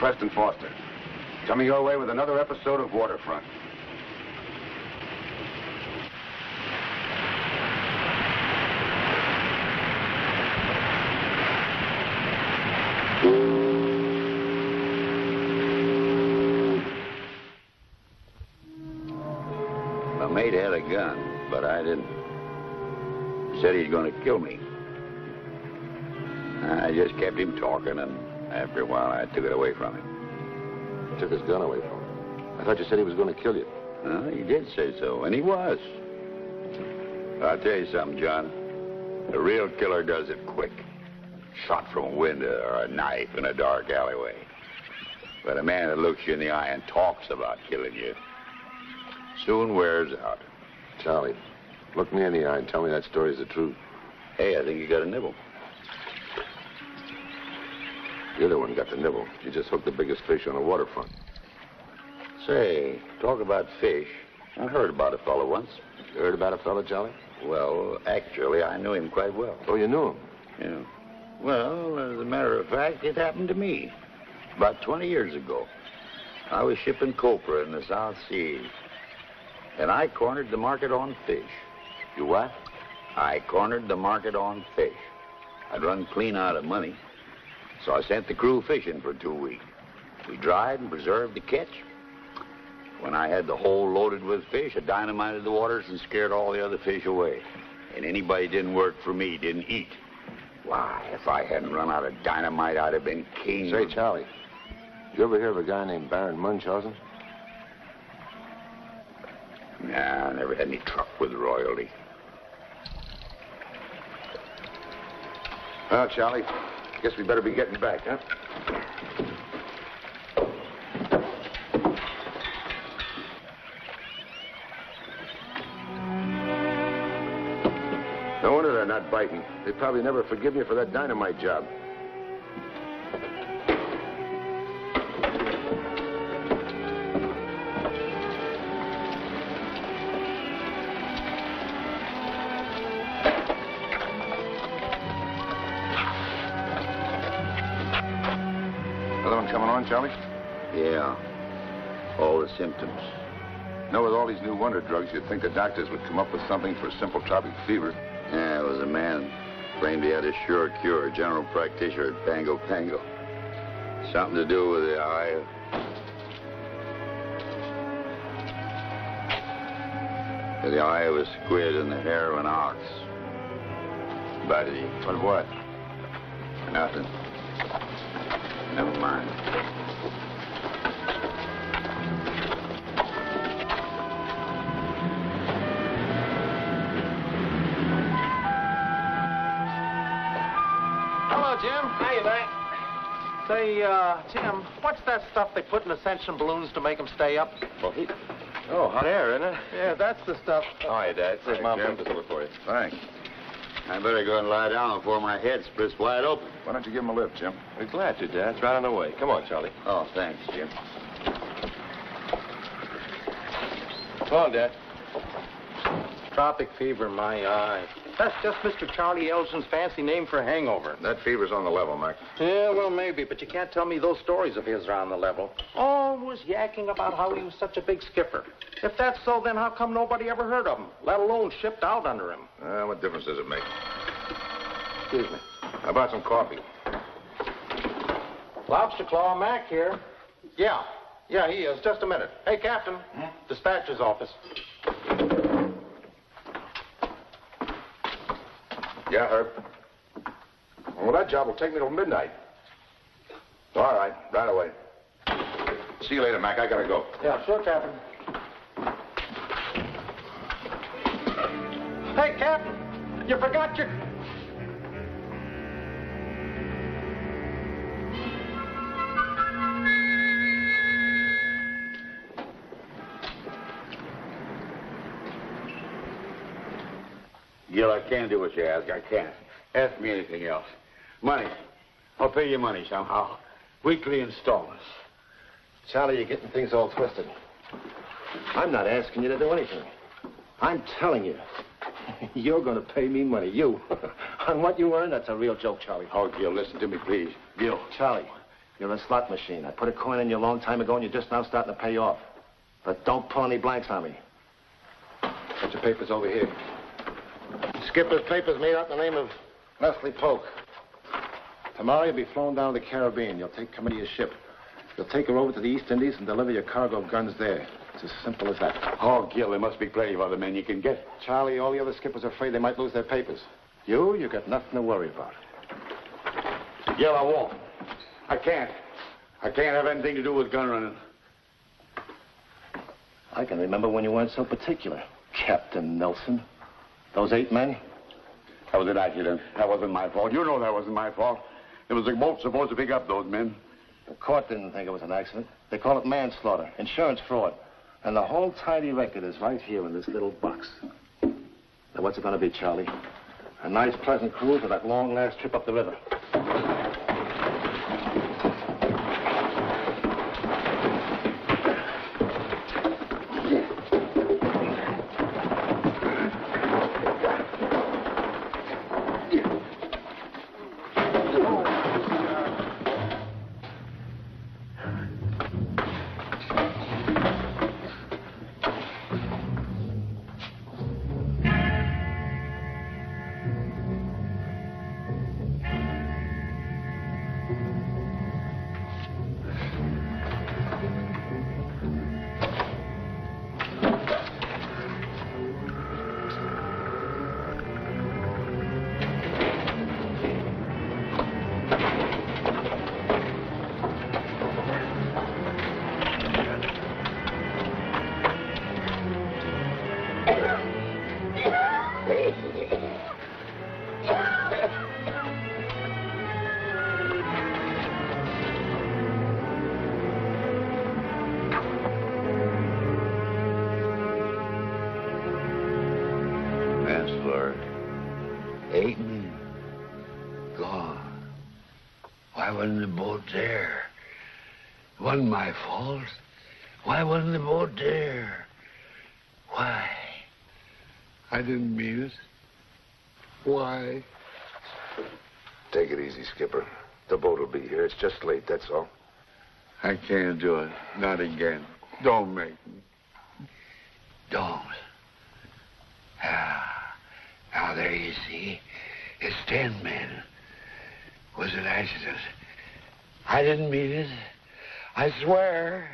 Preston Foster, coming your way with another episode of Waterfront. My mate had a gun, but I didn't. He said he's going to kill me. I just kept him talking, and after a while, I took it away from him. You took his gun away from him? I thought you said he was going to kill you. He did say so, and he was. I'll tell you something, John. A real killer does it quick. Shot from a window or a knife in a dark alleyway. But a man that looks you in the eye and talks about killing you soon wears out. Charlie, look me in the eye and tell me that story's the truth. Hey, I think you got a nibble. You're the one who got the nibble. You just hooked the biggest fish on the waterfront. Say, talk about fish. I heard about a fellow once. You heard about a fellow, Charlie? Well, actually, I knew him quite well. Oh, you knew him? Yeah. Well, as a matter of fact, it happened to me. About 20 years ago. I was shipping copra in the South Seas. And I cornered the market on fish. You what? I cornered the market on fish. I'd run clean out of money. So I sent the crew fishing for 2 weeks. We dried and preserved the catch. When I had the hole loaded with fish, I dynamited the waters and scared all the other fish away. And anybody didn't work for me didn't eat. Why, if I hadn't run out of dynamite, I'd have been king. Say, Charlie, you ever hear of a guy named Baron Munchausen? Nah, I never had any truck with royalty. Well, Charlie, guess we better be getting back, huh? No wonder they're not biting. They probably never forgive you for that dynamite job. Another one coming on, Charlie? Yeah. All the symptoms. You know, with all these new wonder drugs, you'd think the doctors would come up with something for simple tropic fever. Yeah, it was a man claimed he had a sure cure, general practitioner at Pango Pango. Something to do with the eye of... the eye of a squid and the hair of an ox. But he... But what? Nothing. Never mind. Hello, Jim. Hiya, Mac. Say, Jim, what's that stuff they put in ascension balloons to make them stay up? Well, oh, hot air, isn't it? Yeah, that's the stuff. Oh, hi, Dad. Say, Mom, Jim. put this over for you. Thanks. I better go and lie down before my head splits wide open. Why don't you give him a lift, Jim? We're glad to, Dad. It's right on the way. Come on, Charlie. Oh, thanks, Jim. Come on, Dad. Tropic fever, my eye. That's just Mr. Charlie Elgin's fancy name for a hangover. That fever's on the level, Mac. Yeah, well, maybe, but you can't tell me those stories of his are on the level. Always yakking about how he was such a big skipper. If that's so, then how come nobody ever heard of him, let alone shipped out under him? What difference does it make? Excuse me. How about some coffee? Lobster Claw, Mac here. Yeah, he is. Just a minute. Hey, Captain. Dispatcher's office. Yeah, Herb. Well, that job will take me till midnight. All right, right away. See you later, Mac. I gotta go. Yeah, sure, Captain. Hey, Captain, you forgot your... Gil, I can't do what you ask. I can't. Ask me anything else. Money. I'll pay you money somehow. Weekly installments. Charlie, you're getting things all twisted. I'm not asking you to do anything. I'm telling you. You're going to pay me money. You. On what you earn, that's a real joke, Charlie. Oh, Gil, listen to me, please. Gil. Charlie, You're a slot machine. I put a coin in you a long time ago, and you're just now starting to pay off. But don't pull any blanks on me. Put your papers over here. Skipper's papers made out in the name of Leslie Polk. Tomorrow you'll be flown down to the Caribbean. You'll take command of your ship. You'll take her over to the East Indies and deliver your cargo of guns there. It's as simple as that. Oh, Gil, there must be plenty of other men you can get. Charlie, all the other skippers are afraid they might lose their papers. You got nothing to worry about. Gil, I won't. I can't. I can't have anything to do with gun running. I can remember when you weren't so particular, Captain Nelson. Those 8 men? That was an accident. That wasn't my fault. You know that wasn't my fault. It was the boat supposed to pick up those men. The court didn't think it was an accident. They call it manslaughter, insurance fraud. And the whole tidy record is right here in this little box. Now, what's it going to be, Charlie? A nice, pleasant cruise or that long last trip up the river? Manslaughter. 8 men. Gone. Why wasn't the boat there? It wasn't my fault. Why wasn't the boat there? Why? I didn't mean it. Why? Take it easy, Skipper. The boat will be here. It's just late, that's all. I can't do it. Not again. Don't make me. Don't. Now, there you see. It's 10 men. It was an accident. I didn't mean it. I swear.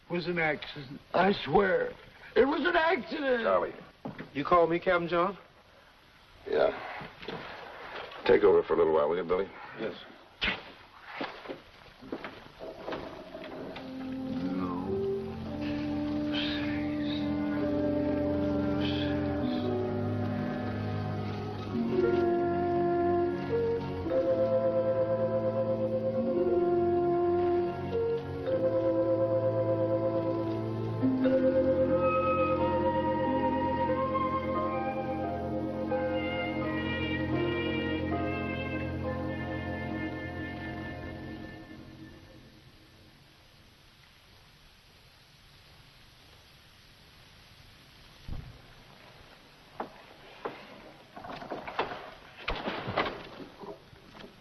It was an accident. I swear. It was an accident. Charlie. You called me, Captain John? Yeah. Take over for a little while, will you, Billy? Yes.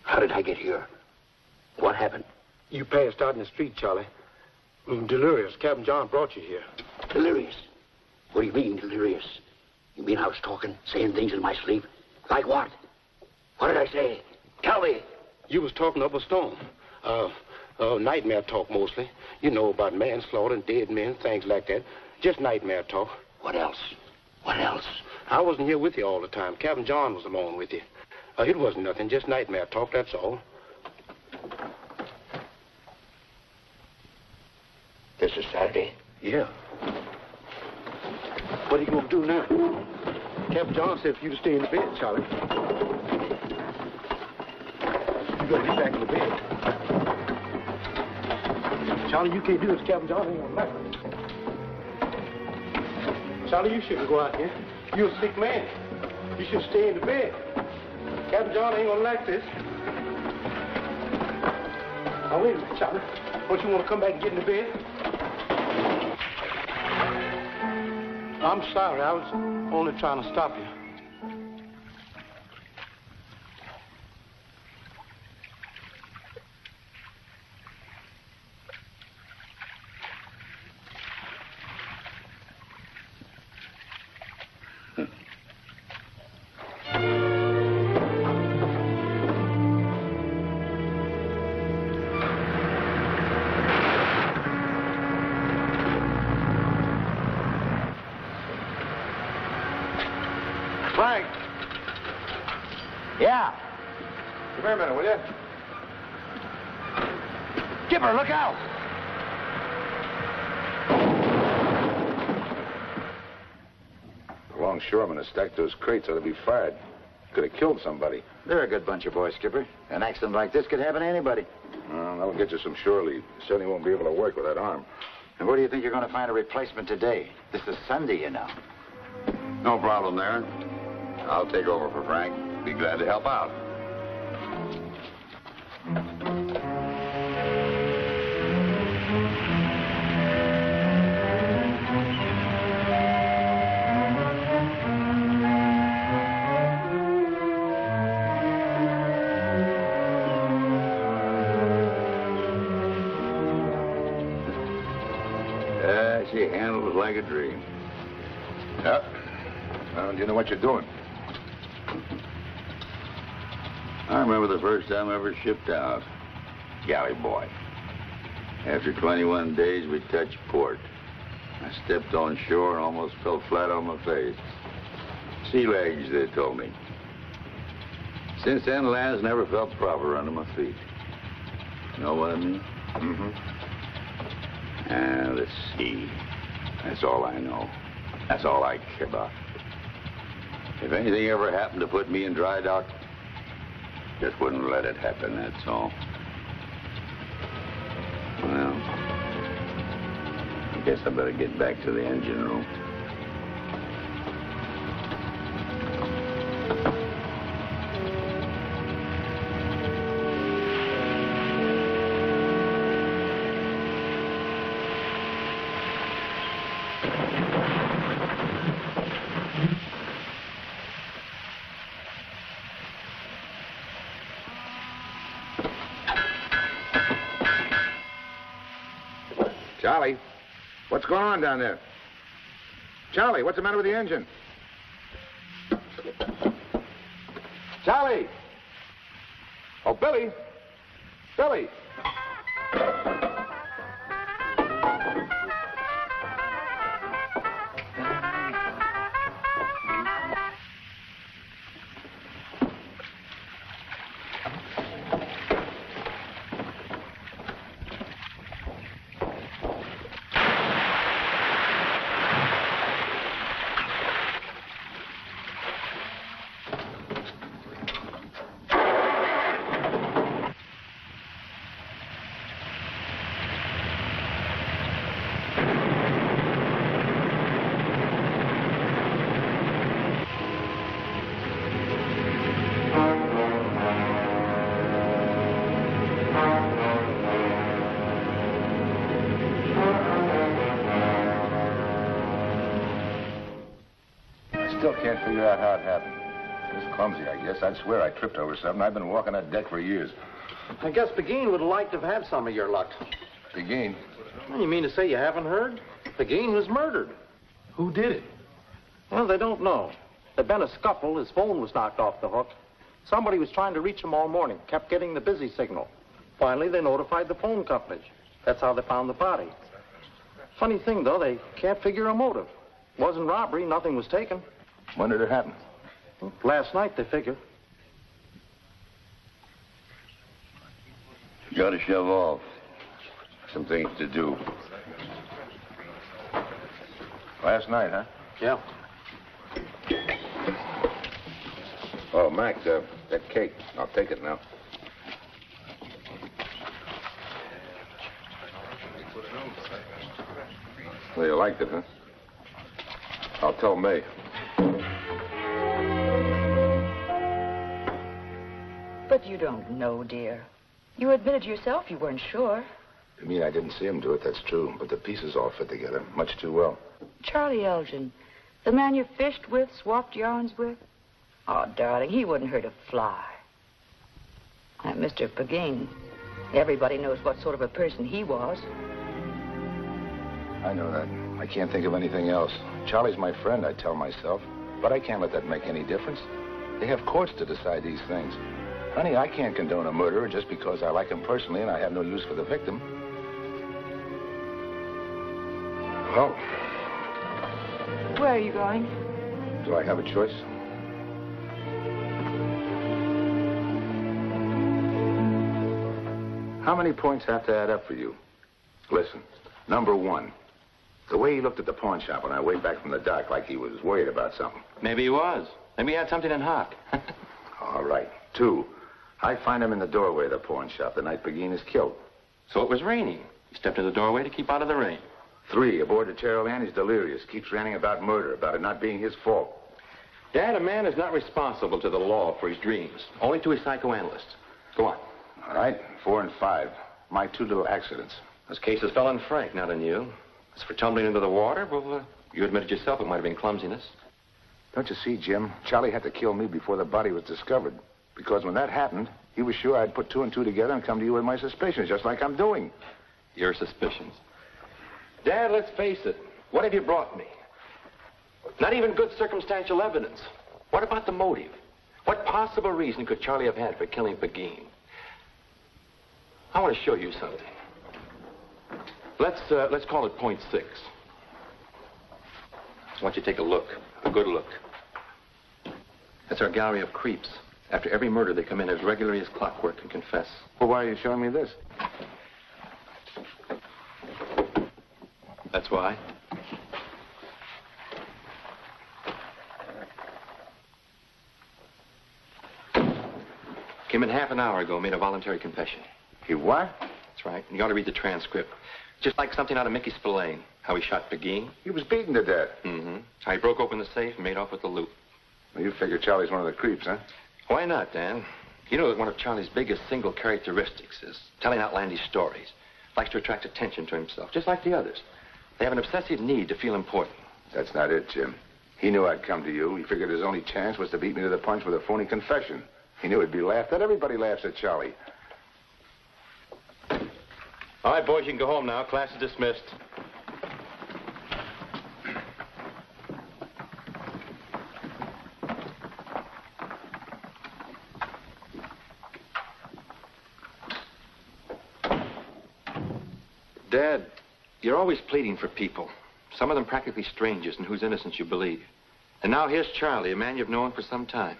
How did I get here? What happened? You passed out in the street, Charlie. Delirious. Captain John brought you here. Delirious? What do you mean, delirious? You mean I was talking, saying things in my sleep? Like what? What did I say? Tell me. You was talking up a storm. Nightmare talk mostly. You know about manslaughter and dead men, things like that. Just nightmare talk. What else? What else? I wasn't here with you all the time. Captain John was along with you. It wasn't nothing, just nightmare talk, that's all. This is Saturday? Yeah. What are you going to do now? Captain John said for you to stay in the bed, Charlie. You got to get back in the bed. Charlie, you can't do this. Captain John ain't gonna like it. Charlie, you shouldn't go out here. You're a sick man. You should stay in the bed. Captain John ain't gonna like this. Now, wait a minute, Charlie. Don't you want to come back and get in the bed? I'm sorry. I was only trying to stop you. Yeah. Come here a minute, will you? Skipper, look out! The longshoremen have stacked those crates ought to be fired. Could have killed somebody. They're a good bunch of boys, Skipper. An accident like this could happen to anybody. Well, that'll get you some shore leave. Certainly won't be able to work with that arm. And where do you think you're going to find a replacement today? This is Sunday, you know. No problem there. I'll take over for Frank. Be glad to help out. She handles like a dream. Yep. Well, you know what you're doing. I remember the first time I ever shipped out. Galley boy. After 21 days, we touched port. I stepped on shore and almost fell flat on my face. Sea legs, they told me. Since then, land's never felt proper under my feet. You know what I mean? Mm-hmm. And the sea. That's all I know. That's all I care about. If anything ever happened to put me in dry dock, just wouldn't let it happen, that's all. Well, I guess I better get back to the engine room. Charlie, what's going on down there? Charlie, what's the matter with the engine? Charlie! Oh, Billy! Billy! Still can't figure out how it happened. Just clumsy, I guess. I'd swear I tripped over something. I've been walking that deck for years. I guess Begin would have liked to have had some of your luck. Begin? Well, you mean to say you haven't heard? Begin was murdered. Who did it? Well, they don't know. There'd been a scuffle. His phone was knocked off the hook. Somebody was trying to reach him all morning, kept getting the busy signal. Finally, they notified the phone company. That's how they found the body. Funny thing, though, they can't figure a motive. Wasn't robbery, nothing was taken. When did it happen? Last night, they figure. Gotta shove off. Some things to do. Last night, huh? Yeah. Oh, Mac, that cake. I'll take it now. Well, you liked it, huh? I'll tell May. But you don't know, dear. You admitted yourself you weren't sure. You mean I didn't see him do it? That's true. But the pieces all fit together much too well. Charlie Elgin, the man you fished with, swapped yarns with? Oh, darling, he wouldn't hurt a fly. And Mr. Begin, everybody knows what sort of a person he was. I know that. I can't think of anything else. Charlie's my friend, I tell myself. But I can't let that make any difference. They have courts to decide these things. Honey, I can't condone a murderer just because I like him personally and I have no use for the victim. Well, Where are you going? do I have a choice? How many points have to add up for you? Listen, number one, the way he looked at the pawn shop on our way back from the dock like he was worried about something. Maybe he was. Maybe he had something in hot. All right. Two, I find him in the doorway of the pawn shop the night Begin is killed. So it was raining. He stepped in the doorway to keep out of the rain. Three, aboard the Terrell, he's delirious, keeps ranting about murder, about it not being his fault. Dad, a man is not responsible to the law for his dreams, only to his psychoanalyst. Go on. All right. 4 and 5, my 2 little accidents. Those cases fell on Frank, not on you. As for tumbling into the water, well, you admitted yourself it might have been clumsiness. Don't you see, Jim? Charlie had to kill me before the body was discovered. Because when that happened, he was sure I'd put 2 and 2 together and come to you with my suspicions, just like I'm doing. Your suspicions. Dad, let's face it. What have you brought me? Not even good circumstantial evidence. What about the motive? What possible reason could Charlie have had for killing Begin? I want to show you something. Let's call it point 6. I want you to take a look, a good look. That's our gallery of creeps. After every murder, they come in as regularly as clockwork and confess. Well, why are you showing me this? That's why. Came in half an hour ago, made a voluntary confession. He what? That's right. And you ought to read the transcript. Just like something out of Mickey Spillane. How he shot Begin. He was beaten to death. Mm-hmm. How he broke open the safe and made off with the loot. Well, you figure Charlie's one of the creeps, huh? Why not, Dan? You know that one of Charlie's biggest single characteristics is telling outlandish stories. Likes to attract attention to himself, just like the others. They have an obsessive need to feel important. That's not it, Jim. He knew I'd come to you. He figured his only chance was to beat me to the punch with a phony confession. He knew it'd be laughed at. Everybody laughs at Charlie. All right, boys, you can go home now. Class is dismissed. Dad, you're always pleading for people. Some of them practically strangers in whose innocence you believe. And now here's Charlie, a man you've known for some time.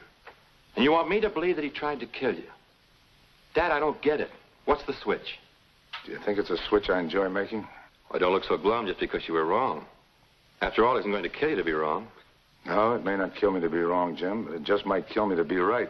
And you want me to believe that he tried to kill you. Dad, I don't get it. What's the switch? Do you think it's a switch I enjoy making? Well, don't look so glum just because you were wrong. After all, it isn't going to kill you to be wrong. No, it may not kill me to be wrong, Jim, but it just might kill me to be right.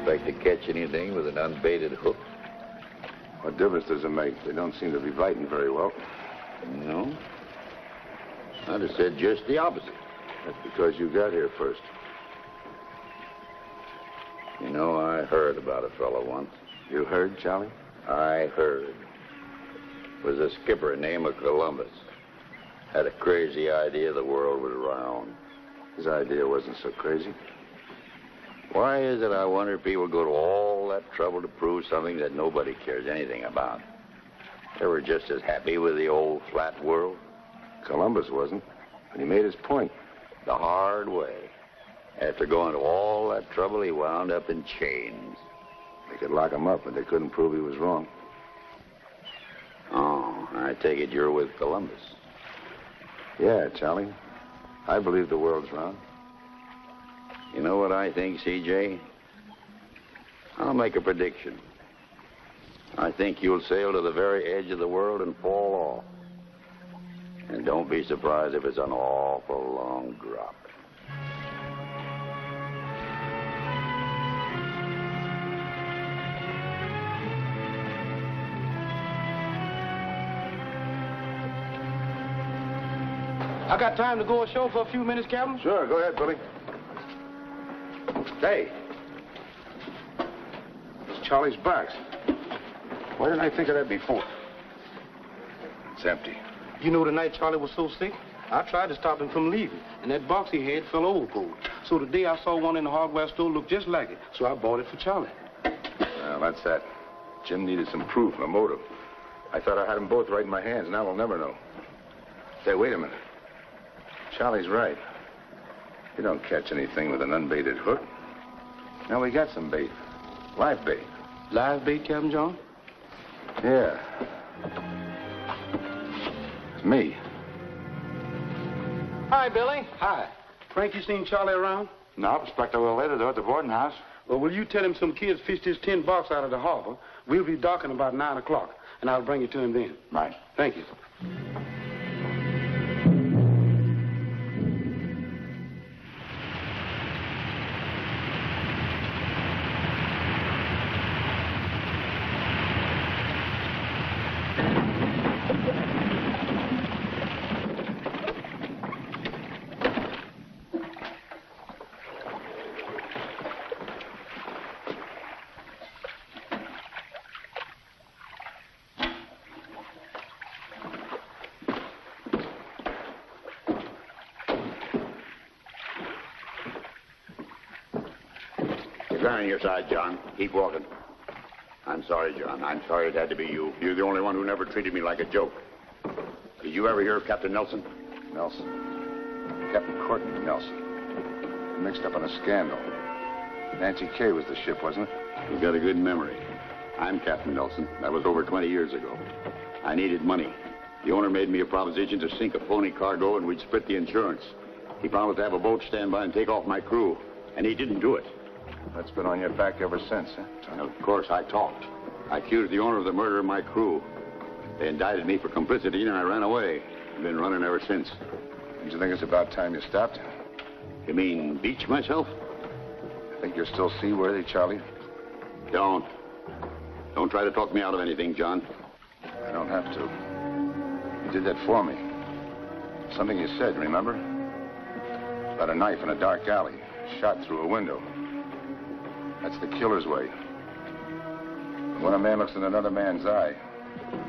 Like to catch anything with an unbaited hook? What difference does it make? They don't seem to be biting very well. No. I'd have said just the opposite. That's because you got here first. You know, I heard about a fellow once. You heard, Charlie? I heard. Was a skipper named Columbus. Had a crazy idea the world was round. His idea wasn't so crazy. Why is it, I wonder, people go to all that trouble to prove something that nobody cares anything about? They were just as happy with the old flat world. Columbus wasn't, but he made his point. The hard way. After going to all that trouble, he wound up in chains. They could lock him up, but they couldn't prove he was wrong. Oh, I take it you're with Columbus. Yeah, Charlie. I believe the world's round. You know what I think, CJ? I'll make a prediction. I think you'll sail to the very edge of the world and fall off. And don't be surprised if it's an awful long drop. I got time to go ashore for a few minutes, Captain? Sure, go ahead, Billy. Hey. It's Charlie's box. Why didn't I think of that before? It's empty. You know the night Charlie was so sick, I tried to stop him from leaving, and that box he had fell overboard. So today I saw one in the hardware store look just like it, so I bought it for Charlie. Well, that's that. Jim needed some proof, a motive. I thought I had them both right in my hands. Now we'll never know. Say, wait a minute. Charlie's right. You don't catch anything with an unbaited hook. Now we got some bait. Live bait. Live bait, Captain John? Yeah. It's me. Hi, Billy. Hi. Frank, you seen Charlie around? No, expect I will later, though, at the boarding house. Well, will you tell him some kids fished his tin box out of the harbor? We'll be docking about 9 o'clock, and I'll bring it to him then. Right. Thank you. On your side, John. Keep walking. I'm sorry, John. I'm sorry it had to be you. You're the only one who never treated me like a joke. Did you ever hear of Captain Nelson? Nelson. Captain Courtney Nelson. Mixed up in a scandal. Nancy K. was the ship, wasn't it? You've got a good memory. I'm Captain Nelson. That was over 20 years ago. I needed money. The owner made me a proposition to sink a phony cargo and we'd split the insurance. He promised to have a boat stand by and take off my crew. And he didn't do it. That's been on your back ever since, huh? And of course, I talked. I accused the owner of the murder of my crew. They indicted me for complicity, and I ran away. I've been running ever since. Don't you think it's about time you stopped? You mean beach myself? Think you're still seaworthy, Charlie? Don't try to talk me out of anything, John. I don't have to. You did that for me. Something you said, remember? About a knife in a dark alley, shot through a window. That's the killer's way. When a man looks in another man's eye,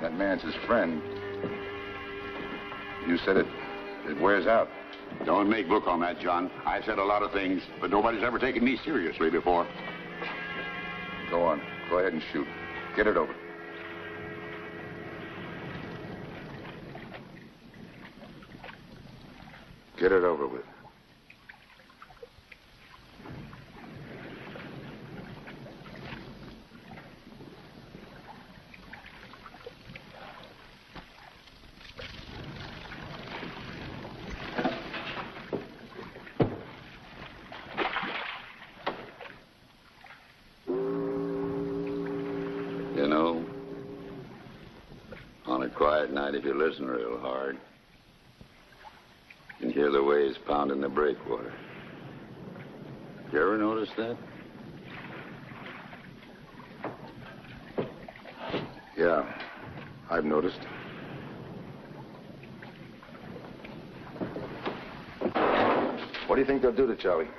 that man's his friend. You said it wears out. Don't make book on that, John. I've said a lot of things, but nobody's ever taken me seriously before. Go on. Go ahead and shoot. Get it over. Get it over with. You know, on a quiet night, if you listen real hard, you can hear the waves pounding the breakwater. You ever notice that? Yeah, I've noticed. What do you think they'll do to Charlie?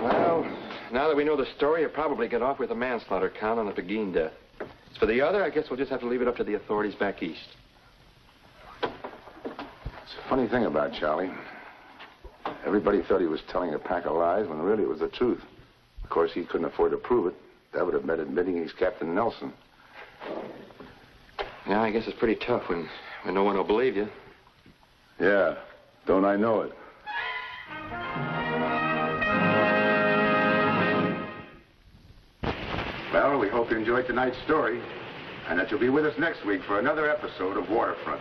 Well, now that we know the story, you'll probably get off with a manslaughter count on the Pagine death. As for the other, I guess we'll just have to leave it up to the authorities back east. It's a funny thing about Charlie. Everybody thought he was telling a pack of lies when really it was the truth. Of course, he couldn't afford to prove it. That would have meant admitting he's Captain Nelson. Yeah, I guess it's pretty tough when no one will believe you. Yeah, don't I know it? Well, we hope you enjoyed tonight's story and that you'll be with us next week for another episode of Waterfront.